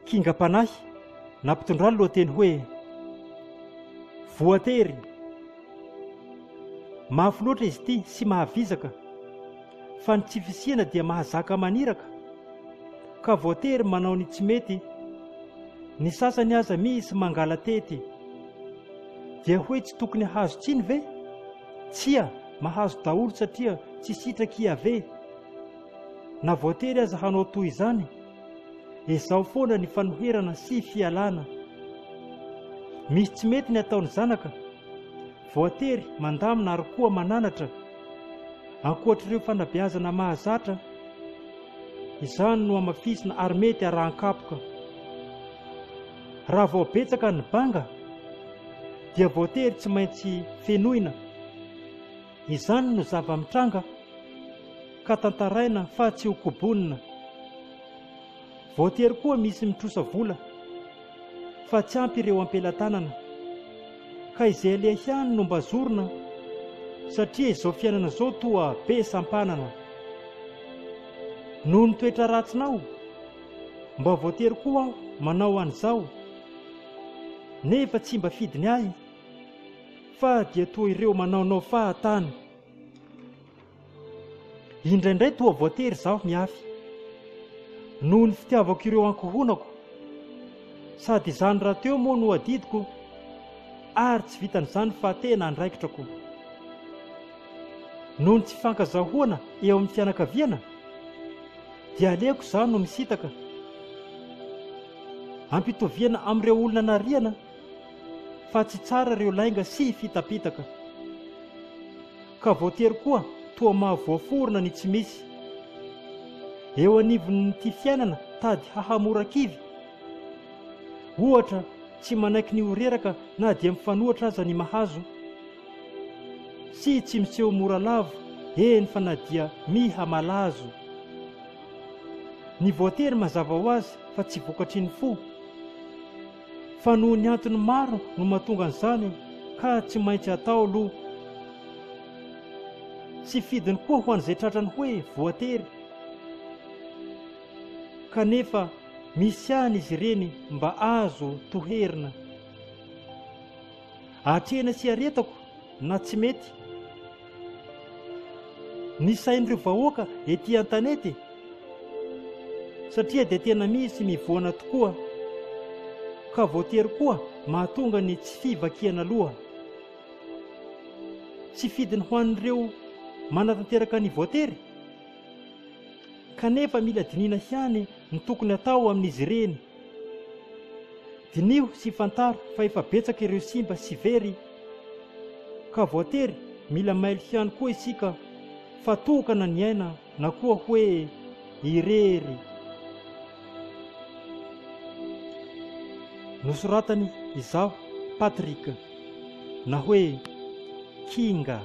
Kingam-panahy nampitondra ny lohateny hoe voatery. Mafy loatra izy ity sy mahavizaka, fa ny tsy fisiana dia mahazaka maniraka, ka voatery manao ny tsy mety. Ny sasany aza misy mangala tety, dia hoe tsy tokony hahazo tsiny ve? Tsia, mahazo daholo satria tsy sitraky iave. Na voatery aza hanao toy izany, izao foana ny fanoherana sy fialana. Misy tsy mety ny ataony zanaka, voatery mandamina ary koa mananatra, ankoatr'ireo fanabeazana mahazatra. Izany no amafisina ary mety arahan-kapoka. Raha vao betsaka ny banga, dia voatery tsy maintsy fenoina. Izany no zava-mitranga, ka tantaraina fa tsy ho kobonina. Voatery koa misy mitrosa vola, fa tsy ampy ireo ampelantanana, ka izay aleha ihany no mba zorona, satria izao fiainana izao toa be sampanana. Noho ny toetra ratsinao, mba voatery koa aho manao an'izao, nefa tsy mba fidiny ahy, fa dia toa ireo manaonao fahatany. Indraindray toa voatery zaho miafy, noho ny fitiavako ireo ankohonako, sady izany raha teo moa no adidiko, ary tsy vitan'izany fa tena andraikitrako. Noho ny tsy fankazahoana eo amin'ny fianakaviana, dia aleoko izany no misitaka. Ampitoviana amin'ireo olona nariana, fa tsy tsara ireo lainga sy fitapitaka. Ka voatery koa toa mahavoaforona ny tsy misy. Eo anivon'ity fiainana tady hahamora-kivy, ohatra tsy manaiky ny horeraka na dia mifanohatra aza ny mahazo, sy tsy miseho mora lavo, eny fa na dia miha malazo. Ny voatery mazava ho azy fa tsy vokatry ny fo, fa noho ny antony maro no mahatonga an'izany, ka tsy maintsy atao aloha. Tsy fidiny koa ho an'izay tratrany hoe voatery, kanefa misy ihany izy ireny mba azo toherina. Atrena sy aretako na tsy mety, ny sain'ireo vahoaka ety an-tanety, satria dia tena misy mivoana tokoa, ka voatery koa mahatonga ny tsy fivakiana loha. Tsy fidiny ho an'ireo manatanteraka ny voatery, kanefa mila dinina ihany ny tokony atao amin'izy ireny. Dinio sy fantaro fa efa betsaka ireo simba sy very, ka voatery mila mailo ihany koa isika fa tokana ny aina na koa hoe irery. Nosoratany izaho Patrika, na hoe Kinga.